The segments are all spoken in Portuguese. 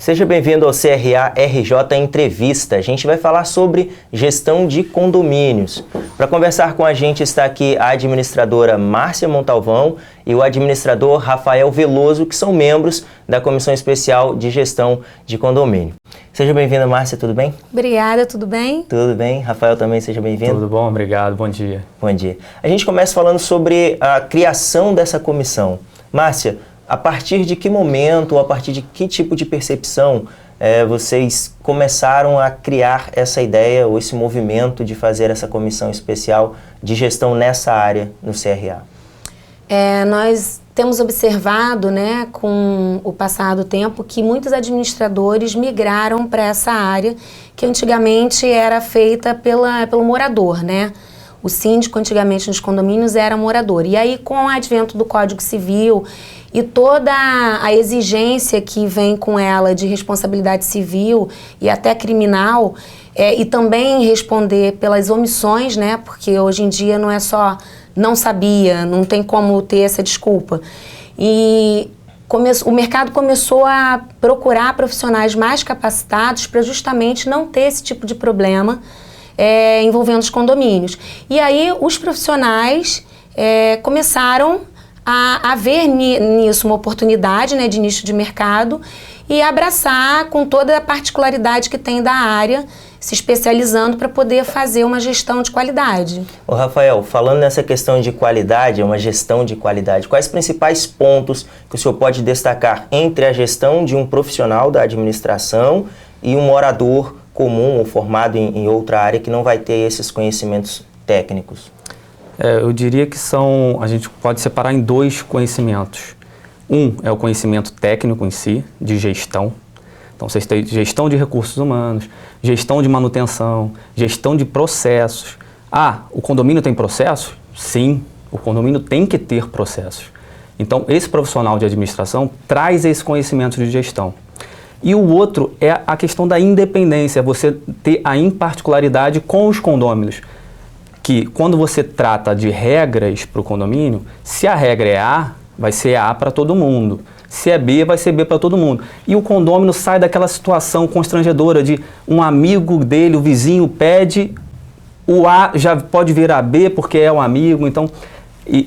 Seja bem-vindo ao CRA RJ Entrevista. A gente vai falar sobre gestão de condomínios. Para conversar com a gente está aqui a administradora Márcia Montalvão e o administrador Rafael Veloso, que são membros da Comissão Especial de Gestão de Condomínio. Seja bem-vinda, Márcia, tudo bem? Obrigada, tudo bem? Tudo bem. Rafael também, seja bem-vindo. Tudo bom, obrigado, bom dia. Bom dia. A gente começa falando sobre a criação dessa comissão. Márcia, a partir de que momento ou a partir de que tipo de percepção vocês começaram a criar essa ideia ou esse movimento de fazer essa comissão especial de gestão nessa área no CRA? Nós temos observado, com o passar do tempo, que muitos administradores migraram para essa área que antigamente era feita pelo morador, O síndico antigamente nos condomínios era morador. E aí, com o advento do Código Civil e toda a exigência que vem com ela de responsabilidade civil e até criminal, e também responder pelas omissões, porque hoje em dia não é só não sabia, não tem como ter essa desculpa. E o mercado começou a procurar profissionais mais capacitados para justamente não ter esse tipo de problema envolvendo os condomínios. E aí os profissionais começaram a ver nisso uma oportunidade de nicho de mercado e abraçar com toda a particularidade que tem da área, se especializando para poder fazer uma gestão de qualidade. Ô Rafael, falando nessa questão de qualidade, uma gestão de qualidade, quais principais pontos que o senhor pode destacar entre a gestão de um profissional da administração e um morador comum ou formado em outra área que não vai ter esses conhecimentos técnicos? Eu diria que a gente pode separar em dois conhecimentos. Um é o conhecimento técnico em si, de gestão. Então, vocês têm gestão de recursos humanos, gestão de manutenção, gestão de processos. O condomínio tem processos? Sim, o condomínio tem que ter processos. Então, esse profissional de administração traz esse conhecimento de gestão. E o outro é a questão da independência, você ter a imparticularidade com os condôminos. Que quando você trata de regras para o condomínio, se a regra é A, vai ser A para todo mundo. Se é B, vai ser B para todo mundo. E o condômino sai daquela situação constrangedora de um amigo dele, o vizinho, pede, o A já pode virar B porque é um amigo. Então,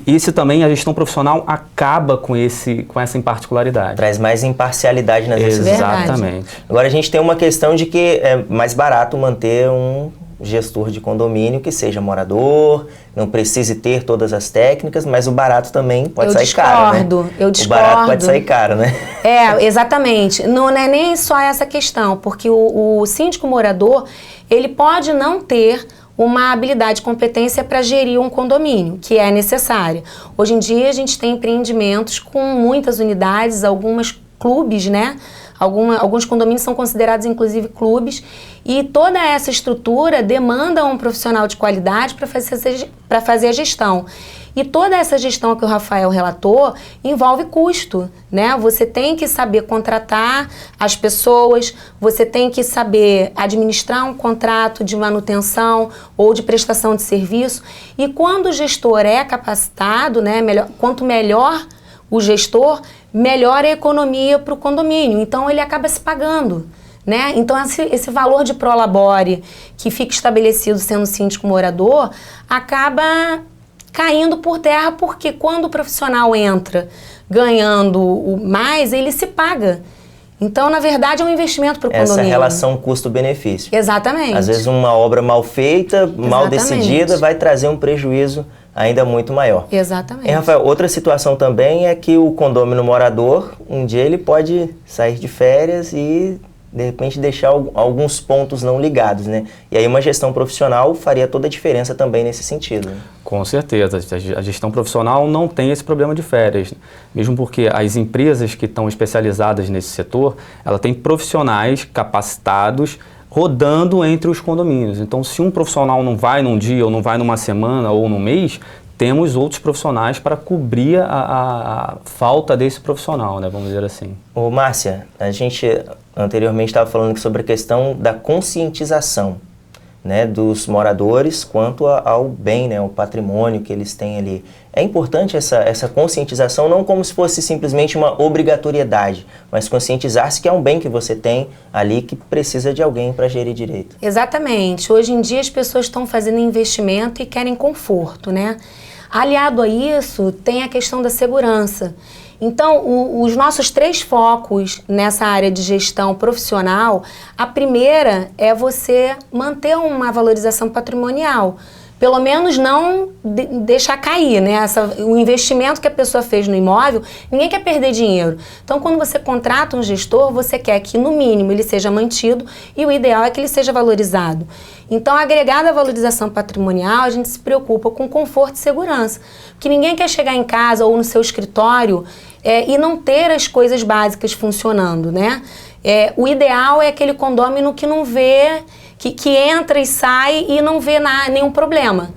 isso também, a gestão profissional acaba com essa imparticularidade. Traz mais imparcialidade nas decisões. Exatamente. Agora a gente tem uma questão de que é mais barato manter um gestor de condomínio que seja morador, não precise ter todas as técnicas, mas o barato também pode sair caro, Eu discordo. O barato pode sair caro, Exatamente. Não é nem só essa questão, porque o síndico morador, ele pode não ter uma habilidade, competência para gerir um condomínio, que é necessária. Hoje em dia a gente tem empreendimentos com muitas unidades, algumas clubes, Alguns condomínios são considerados, inclusive, clubes, e toda essa estrutura demanda um profissional de qualidade para fazer a gestão. E toda essa gestão que o Rafael relatou envolve custo, Você tem que saber contratar as pessoas, você tem que saber administrar um contrato de manutenção ou de prestação de serviço. E quando o gestor é capacitado, quanto melhor o gestor, melhor a economia para o condomínio. Então, ele acaba se pagando, Então, esse valor de prolabore que fica estabelecido sendo síndico morador acaba caindo por terra, porque quando o profissional entra ganhando mais, ele se paga. Então, na verdade, é um investimento para o condomínio. Essa relação custo-benefício. Exatamente. Às vezes, uma obra mal feita, mal decidida, vai trazer um prejuízo ainda muito maior. Exatamente. E, Rafael, outra situação também é que o condômino morador, um dia ele pode sair de férias e, de repente, deixar alguns pontos não ligados, E aí uma gestão profissional faria toda a diferença também nesse sentido. Com certeza. A gestão profissional não tem esse problema de férias. Mesmo porque as empresas que estão especializadas nesse setor, ela tem profissionais capacitados rodando entre os condomínios. Então, se um profissional não vai num dia, ou não vai numa semana, ou num mês, temos outros profissionais para cobrir a falta desse profissional, vamos dizer assim. Ô Márcia, a gente anteriormente estava falando sobre a questão da conscientização. né, dos moradores quanto ao bem, né, o patrimônio que eles têm ali. É importante essa conscientização, não como se fosse simplesmente uma obrigatoriedade, mas conscientizar-se que é um bem que você tem ali que precisa de alguém para gerir direito. Exatamente. Hoje em dia as pessoas estão fazendo investimento e querem conforto, né? Aliado a isso, tem a questão da segurança. Então, os nossos 3 focos nessa área de gestão profissional, a primeira é você manter uma valorização patrimonial. Pelo menos não deixar cair, né? O investimento que a pessoa fez no imóvel, ninguém quer perder dinheiro. Então, quando você contrata um gestor, você quer que, no mínimo, ele seja mantido e o ideal é que ele seja valorizado. Então, agregado à valorização patrimonial, a gente se preocupa com conforto e segurança. Porque ninguém quer chegar em casa ou no seu escritório e não ter as coisas básicas funcionando, né? O ideal é aquele condômino que não vê... Que entra e sai e não vê nenhum problema.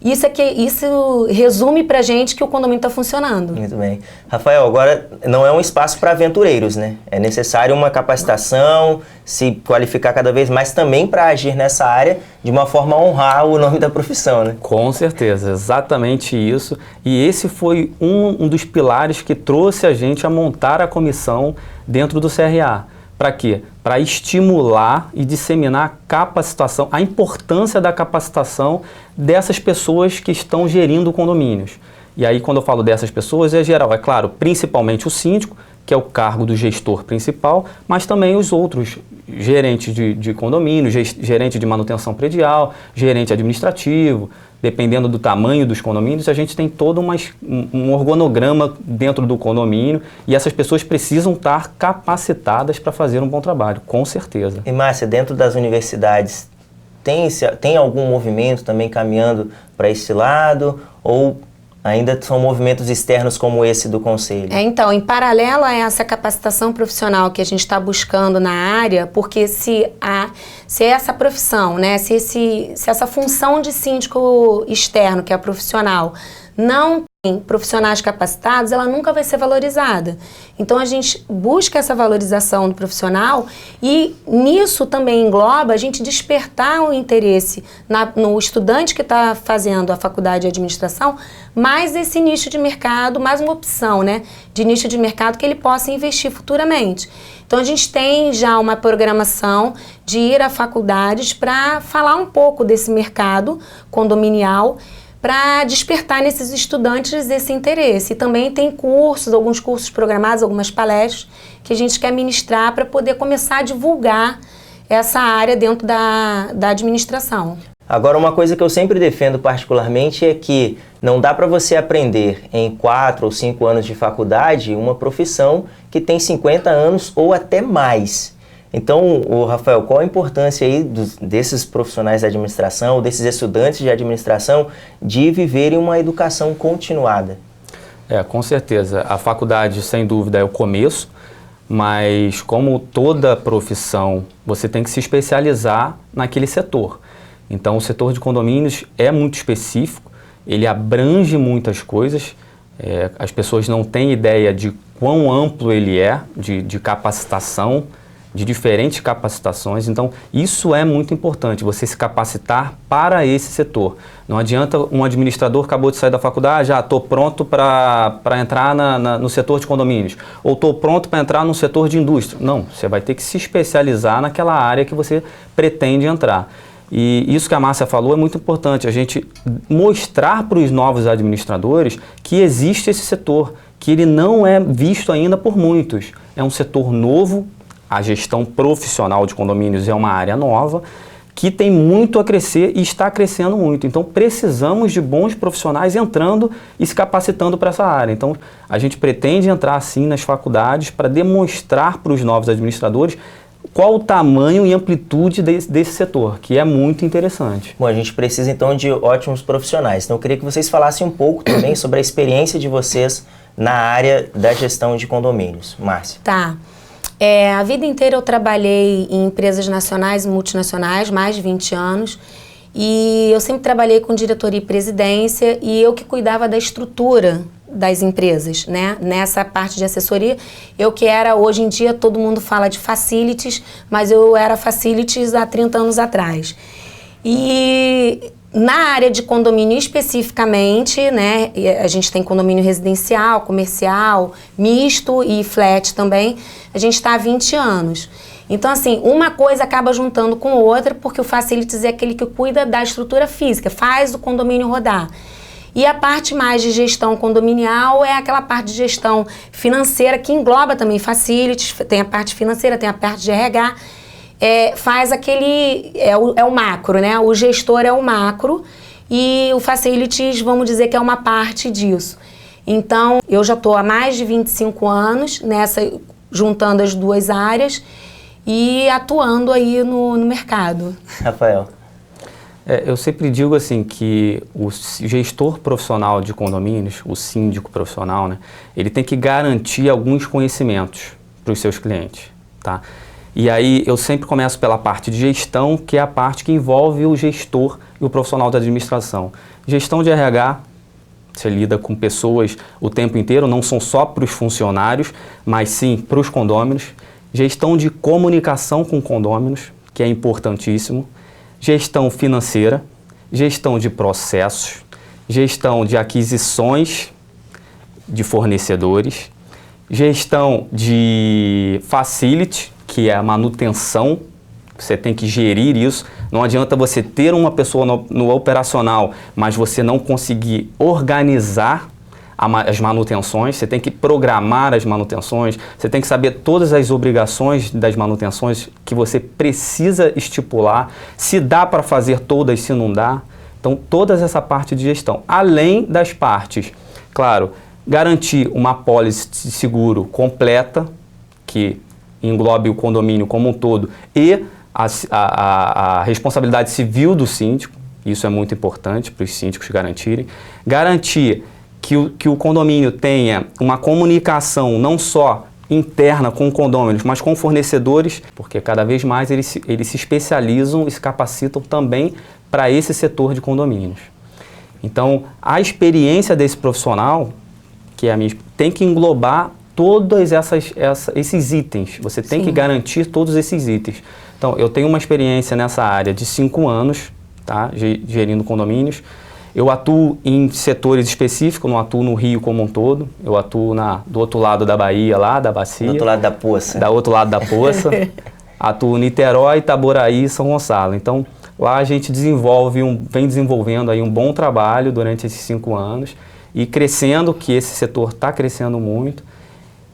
Isso resume pra gente que o condomínio está funcionando. Muito bem. Rafael, agora não é um espaço para aventureiros, né? É necessário uma capacitação, se qualificar cada vez mais também para agir nessa área de uma forma a honrar o nome da profissão, né? Com certeza, exatamente isso. E esse foi um dos pilares que trouxe a gente a montar a comissão dentro do CRA. Para quê? Para estimular e disseminar a capacitação, a importância da capacitação dessas pessoas que estão gerindo condomínios. E aí, quando eu falo dessas pessoas, é geral, é claro, principalmente o síndico, que é o cargo do gestor principal, mas também os outros gerentes de condomínio, gerente de manutenção predial, gerente administrativo. Dependendo do tamanho dos condomínios, a gente tem todo um organograma dentro do condomínio e essas pessoas precisam estar capacitadas para fazer um bom trabalho, com certeza. E Márcia, dentro das universidades, tem algum movimento também caminhando para esse lado ou ainda são movimentos externos como esse do Conselho? Então, em paralelo a essa capacitação profissional que a gente está buscando na área, porque se essa profissão, né, se essa função de síndico externo, que é profissional, não tem profissionais capacitados, ela nunca vai ser valorizada. Então, a gente busca essa valorização do profissional e nisso também engloba a gente despertar o interesse no estudante que está fazendo a faculdade de administração, mais esse nicho de mercado, mais uma opção, né, de nicho de mercado que ele possa investir futuramente. Então, a gente tem já uma programação de ir a faculdades para falar um pouco desse mercado condominial, para despertar nesses estudantes esse interesse. E também tem cursos, alguns cursos programados, algumas palestras que a gente quer ministrar para poder começar a divulgar essa área dentro da administração. Agora, uma coisa que eu sempre defendo particularmente é que não dá para você aprender em 4 ou 5 anos de faculdade uma profissão que tem 50 anos ou até mais. Então, Rafael, qual a importância aí desses profissionais da administração, desses estudantes de administração, de viverem uma educação continuada? Com certeza. A faculdade, sem dúvida, é o começo, mas como toda profissão, você tem que se especializar naquele setor. Então, o setor de condomínios é muito específico, ele abrange muitas coisas, as pessoas não têm ideia de quão amplo ele é, de capacitação, de diferentes capacitações. Então, isso é muito importante, você se capacitar para esse setor. Não adianta um administrador que acabou de sair da faculdade, já estou pronto para entrar no setor de condomínios, ou estou pronto para entrar no setor de indústria. Não, você vai ter que se especializar naquela área que você pretende entrar. E isso que a Márcia falou é muito importante, a gente mostrar para os novos administradores que existe esse setor, que ele não é visto ainda por muitos. É um setor novo, a gestão profissional de condomínios é uma área nova, que tem muito a crescer e está crescendo muito. Então, precisamos de bons profissionais entrando e se capacitando para essa área. Então, a gente pretende entrar, sim, nas faculdades para demonstrar para os novos administradores qual o tamanho e amplitude desse setor, que é muito interessante. Bom, a gente precisa, então, de ótimos profissionais. Então, eu queria que vocês falassem um pouco também sobre a experiência de vocês na área da gestão de condomínios. Márcia. Tá. A vida inteira eu trabalhei em empresas nacionais e multinacionais, mais de 20 anos, e eu sempre trabalhei com diretoria e presidência, e eu que cuidava da estrutura das empresas, né? Nessa parte de assessoria, eu que era, hoje em dia todo mundo fala de facilities, mas eu era facilities há 30 anos atrás. E na área de condomínio especificamente, né, a gente tem condomínio residencial, comercial, misto e flat também, a gente está há 20 anos. Então, assim, uma coisa acaba juntando com outra, porque o Facilities é aquele que cuida da estrutura física, faz o condomínio rodar. E a parte mais de gestão condominial é aquela parte de gestão financeira, que engloba também Facilities, tem a parte financeira, tem a parte de RH, faz aquele, é o macro, né? O gestor é o macro e o Facilities, vamos dizer que é uma parte disso. Então, eu já estou há mais de 25 anos juntando as duas áreas e atuando aí no mercado. Rafael. Eu sempre digo assim que o gestor profissional de condomínios, o síndico profissional, né, ele tem que garantir alguns conhecimentos para os seus clientes, tá? E aí eu sempre começo pela parte de gestão, que é a parte que envolve o gestor e o profissional da administração. Gestão de RH, você lida com pessoas o tempo inteiro, não são só para os funcionários, mas sim para os condôminos. Gestão de comunicação com condôminos, que é importantíssimo. Gestão financeira, gestão de processos, gestão de aquisições de fornecedores, gestão de facility, que é a manutenção, você tem que gerir isso. Não adianta você ter uma pessoa no operacional, mas você não conseguir organizar as manutenções, você tem que programar as manutenções, você tem que saber todas as obrigações das manutenções que você precisa estipular, se dá para fazer todas, se não dá. Então, toda essa parte de gestão, além das partes, claro, garantir uma apólice de seguro completa, que englobe o condomínio como um todo, e a responsabilidade civil do síndico, isso é muito importante para os síndicos garantirem. Garantir que o condomínio tenha uma comunicação não só interna com condôminos, mas com fornecedores, porque cada vez mais eles se especializam e se capacitam também para esse setor de condomínios. Então, a experiência desse profissional, que é a minha, tem que englobar todos esses itens. Você tem que garantir todos esses itens. Então, eu tenho uma experiência nessa área de 5 anos, tá, gerindo condomínios. Eu atuo em setores específicos, não atuo no Rio como um todo. Eu atuo do outro lado da Bahia, lá da Bacia. Do outro lado da poça. Do outro lado da poça. Atuo em Niterói, Itaboraí e São Gonçalo. Então, lá a gente vem desenvolvendo aí um bom trabalho durante esses 5 anos e crescendo, que esse setor está crescendo muito.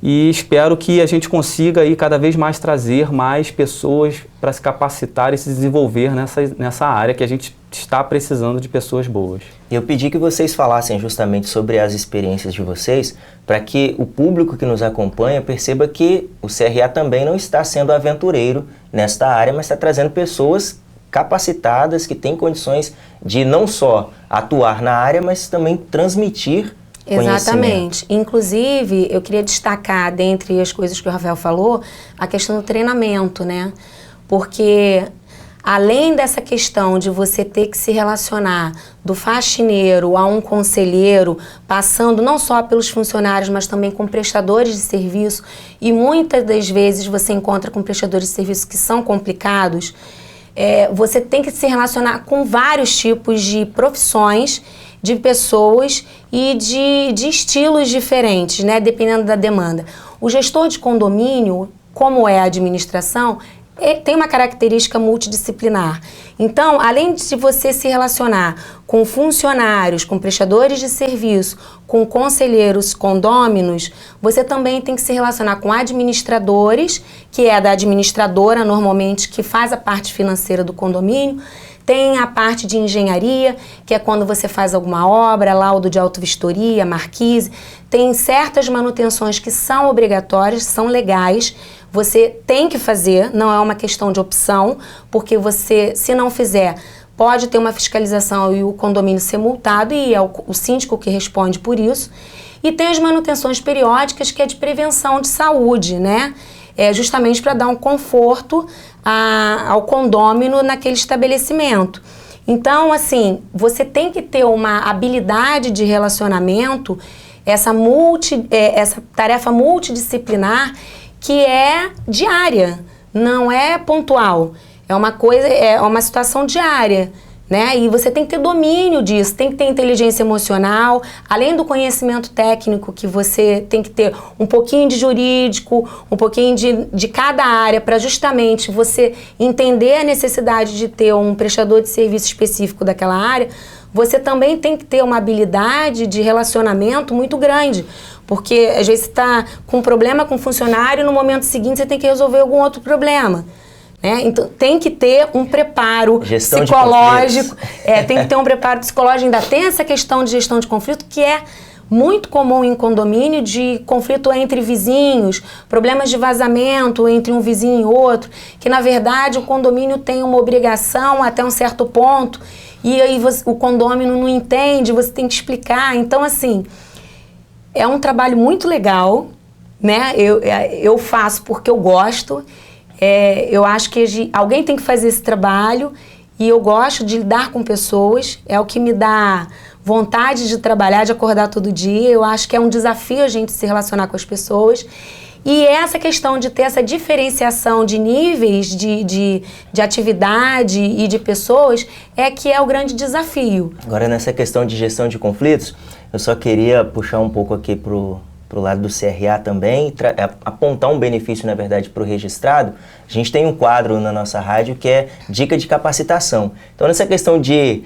E espero que a gente consiga aí cada vez mais trazer mais pessoas para se capacitar e se desenvolver nessa área que a gente está precisando de pessoas boas. Eu pedi que vocês falassem justamente sobre as experiências de vocês, para que o público que nos acompanha perceba que o CRA também não está sendo aventureiro nesta área, mas está trazendo pessoas capacitadas, que têm condições de não só atuar na área, mas também transmitir Exatamente. Inclusive, eu queria destacar, dentre as coisas que o Rafael falou, a questão do treinamento, né? Porque além dessa questão de você ter que se relacionar do faxineiro a um conselheiro, passando não só pelos funcionários, mas também com prestadores de serviço, e muitas das vezes você encontra com prestadores de serviço que são complicados, você tem que se relacionar com vários tipos de profissões, de pessoas e de estilos diferentes, né, dependendo da demanda. O gestor de condomínio, como é a administração, tem uma característica multidisciplinar. Então, além de você se relacionar com funcionários, com prestadores de serviço, com conselheiros, condôminos, você também tem que se relacionar com administradores, que é da administradora, normalmente, que faz a parte financeira do condomínio. Tem a parte de engenharia, que é quando você faz alguma obra, laudo de autovistoria, marquise. Tem certas manutenções que são obrigatórias, são legais. Você tem que fazer, não é uma questão de opção, porque você, se não fizer, pode ter uma fiscalização e o condomínio ser multado, e é o síndico que responde por isso. E tem as manutenções periódicas, que é de prevenção de saúde, né? Justamente para dar um conforto ao condômino naquele estabelecimento. Então, assim, você tem que ter uma habilidade de relacionamento, essa tarefa multidisciplinar, que é diária, não é pontual. É uma coisa, é uma situação diária, né? E você tem que ter domínio disso, tem que ter inteligência emocional, além do conhecimento técnico, que você tem que ter um pouquinho de jurídico, um pouquinho de cada área, para justamente você entender a necessidade de ter um prestador de serviço específico daquela área. Você também tem que ter uma habilidade de relacionamento muito grande, porque às vezes você está com um problema com um funcionário e no momento seguinte você tem que resolver algum outro problema. Né? Então tem que ter um preparo psicológico, tem que ter um preparo psicológico. Ainda tem essa questão de gestão de conflito, que é muito comum em condomínio, de conflito entre vizinhos, problemas de vazamento entre um vizinho e outro, que na verdade o condomínio tem uma obrigação até um certo ponto, e aí o condômino não entende, você tem que explicar. Então, assim, é um trabalho muito legal, né? Eu faço porque eu gosto. Eu acho que alguém tem que fazer esse trabalho, e eu gosto de lidar com pessoas, é o que me dá vontade de trabalhar, de acordar todo dia. Eu acho que é um desafio a gente se relacionar com as pessoas. E essa questão de ter essa diferenciação de níveis de atividade e de pessoas que é o grande desafio. Agora, nessa questão de gestão de conflitos, eu só queria puxar um pouco aqui pro lado do CRA também, apontar um benefício, na verdade, para o registrado. A gente tem um quadro na nossa rádio que é dica de capacitação. Então, nessa questão de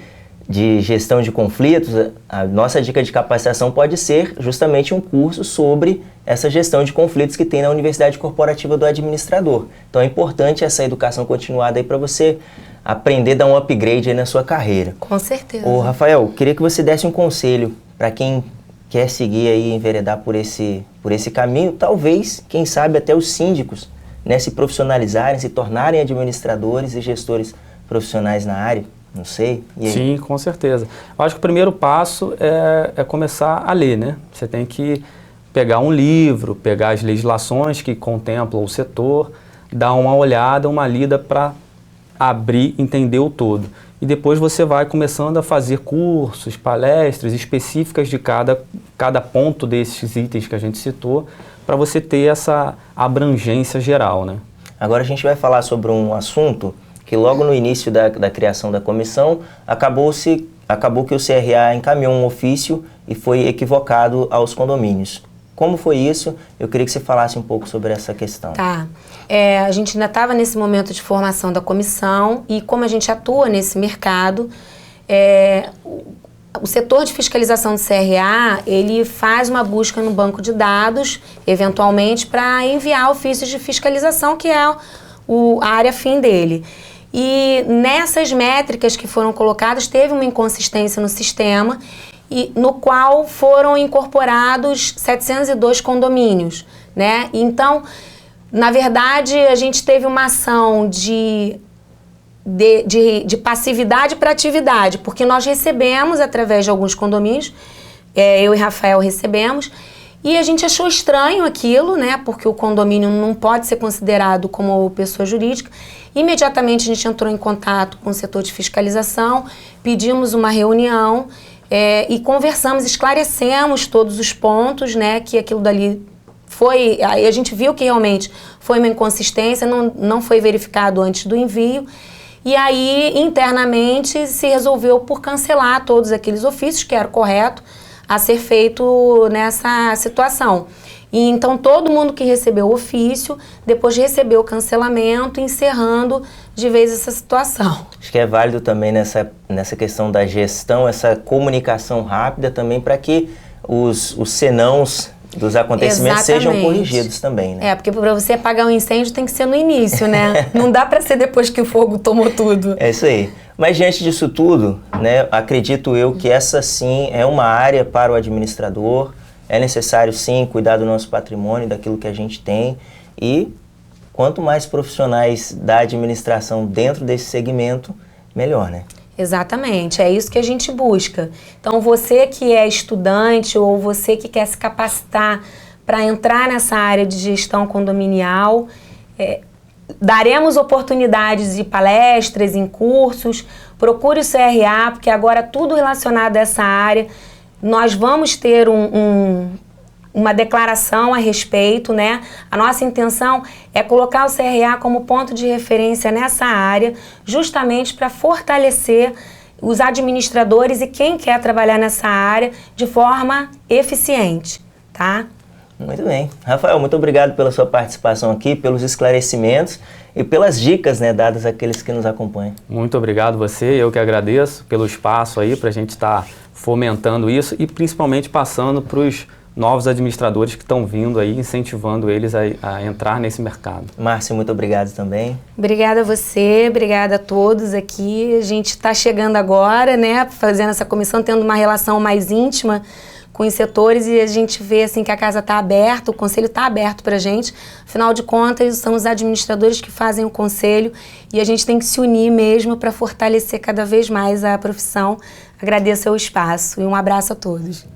gestão de conflitos, a nossa dica de capacitação pode ser justamente um curso sobre essa gestão de conflitos que tem na Universidade Corporativa do Administrador. Então é importante essa educação continuada aí para você aprender a dar um upgrade aí na sua carreira. Com certeza. Ô, Rafael, queria que você desse um conselho para quem quer seguir aí, enveredar por esse caminho, talvez, quem sabe até os síndicos, né, se profissionalizarem, se tornarem administradores e gestores profissionais na área. Não sei. E aí? Sim, com certeza. Eu acho que o primeiro passo é começar a ler, né? Você tem que pegar um livro, pegar as legislações que contemplam o setor, dar uma olhada, uma lida para abrir, entender o todo. E depois você vai começando a fazer cursos, palestras específicas de cada ponto desses itens que a gente citou, para você ter essa abrangência geral, né? Agora a gente vai falar sobre um assunto que logo no início da criação da comissão, acabou que o CRA encaminhou um ofício e foi equivocado aos condomínios. Como foi isso? Eu queria que você falasse um pouco sobre essa questão. Tá. A gente ainda estava nesse momento de formação da comissão, e como a gente atua nesse mercado, o setor de fiscalização do CRA, ele faz uma busca no banco de dados, eventualmente, para enviar ofícios de fiscalização, que é a área fim dele. E nessas métricas que foram colocadas, teve uma inconsistência no sistema, no qual foram incorporados 702 condomínios, né? Então, na verdade, a gente teve uma ação de passividade para atividade, porque nós recebemos através de alguns condomínios, eu e Rafael recebemos, e a gente achou estranho aquilo, né? Porque o condomínio não pode ser considerado como pessoa jurídica. Imediatamente a gente entrou em contato com o setor de fiscalização, pedimos uma reunião e conversamos, esclarecemos todos os pontos, né? Que aquilo dali foi... Aí a gente viu que realmente foi uma inconsistência, não foi verificado antes do envio. E aí, internamente, se resolveu por cancelar todos aqueles ofícios, que era correto a ser feito nessa situação. E então todo mundo que recebeu o ofício, depois recebeu o cancelamento, encerrando de vez essa situação. Acho que é válido também nessa questão da gestão, essa comunicação rápida também, para que os senãos dos acontecimentos sejam corrigidos também, né? Porque para você apagar um incêndio tem que ser no início, né? Não dá para ser depois que o fogo tomou tudo. É isso aí. Mas diante disso tudo, né, acredito eu que essa sim é uma área para o administrador. É necessário sim cuidar do nosso patrimônio, daquilo que a gente tem, e quanto mais profissionais da administração dentro desse segmento, melhor, né? Exatamente, é isso que a gente busca. Então, você que é estudante ou você que quer se capacitar para entrar nessa área de gestão condominial, daremos oportunidades de palestras, em cursos, procure o CRA, porque agora tudo relacionado a essa área, nós vamos ter uma declaração a respeito, né? A nossa intenção é colocar o CRA como ponto de referência nessa área, justamente para fortalecer os administradores e quem quer trabalhar nessa área de forma eficiente, tá? Muito bem. Rafael, muito obrigado pela sua participação aqui, pelos esclarecimentos e pelas dicas, né, dadas àqueles que nos acompanham. Muito obrigado você, eu que agradeço pelo espaço aí para a gente estar fomentando isso e principalmente passando para os novos administradores que estão vindo aí, incentivando eles a entrar nesse mercado. Márcia, muito obrigado também. Obrigada a você, obrigada a todos aqui. A gente está chegando agora, né, fazendo essa comissão, tendo uma relação mais íntima com os setores e a gente vê assim que a casa está aberta, o conselho está aberto para a gente. Afinal de contas, são os administradores que fazem o conselho e a gente tem que se unir mesmo para fortalecer cada vez mais a profissão. Agradeço o espaço e um abraço a todos.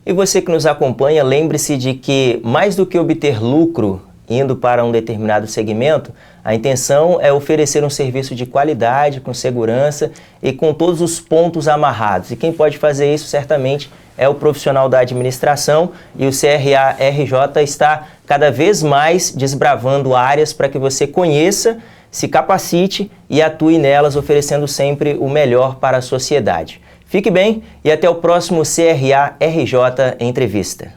E você que nos acompanha, lembre-se de que, mais do que obter lucro indo para um determinado segmento, a intenção é oferecer um serviço de qualidade, com segurança e com todos os pontos amarrados. E quem pode fazer isso, certamente, é o profissional da administração, e o CRA-RJ está cada vez mais desbravando áreas para que você conheça, se capacite e atue nelas, oferecendo sempre o melhor para a sociedade. Fique bem e até o próximo CRA-RJ Entrevista.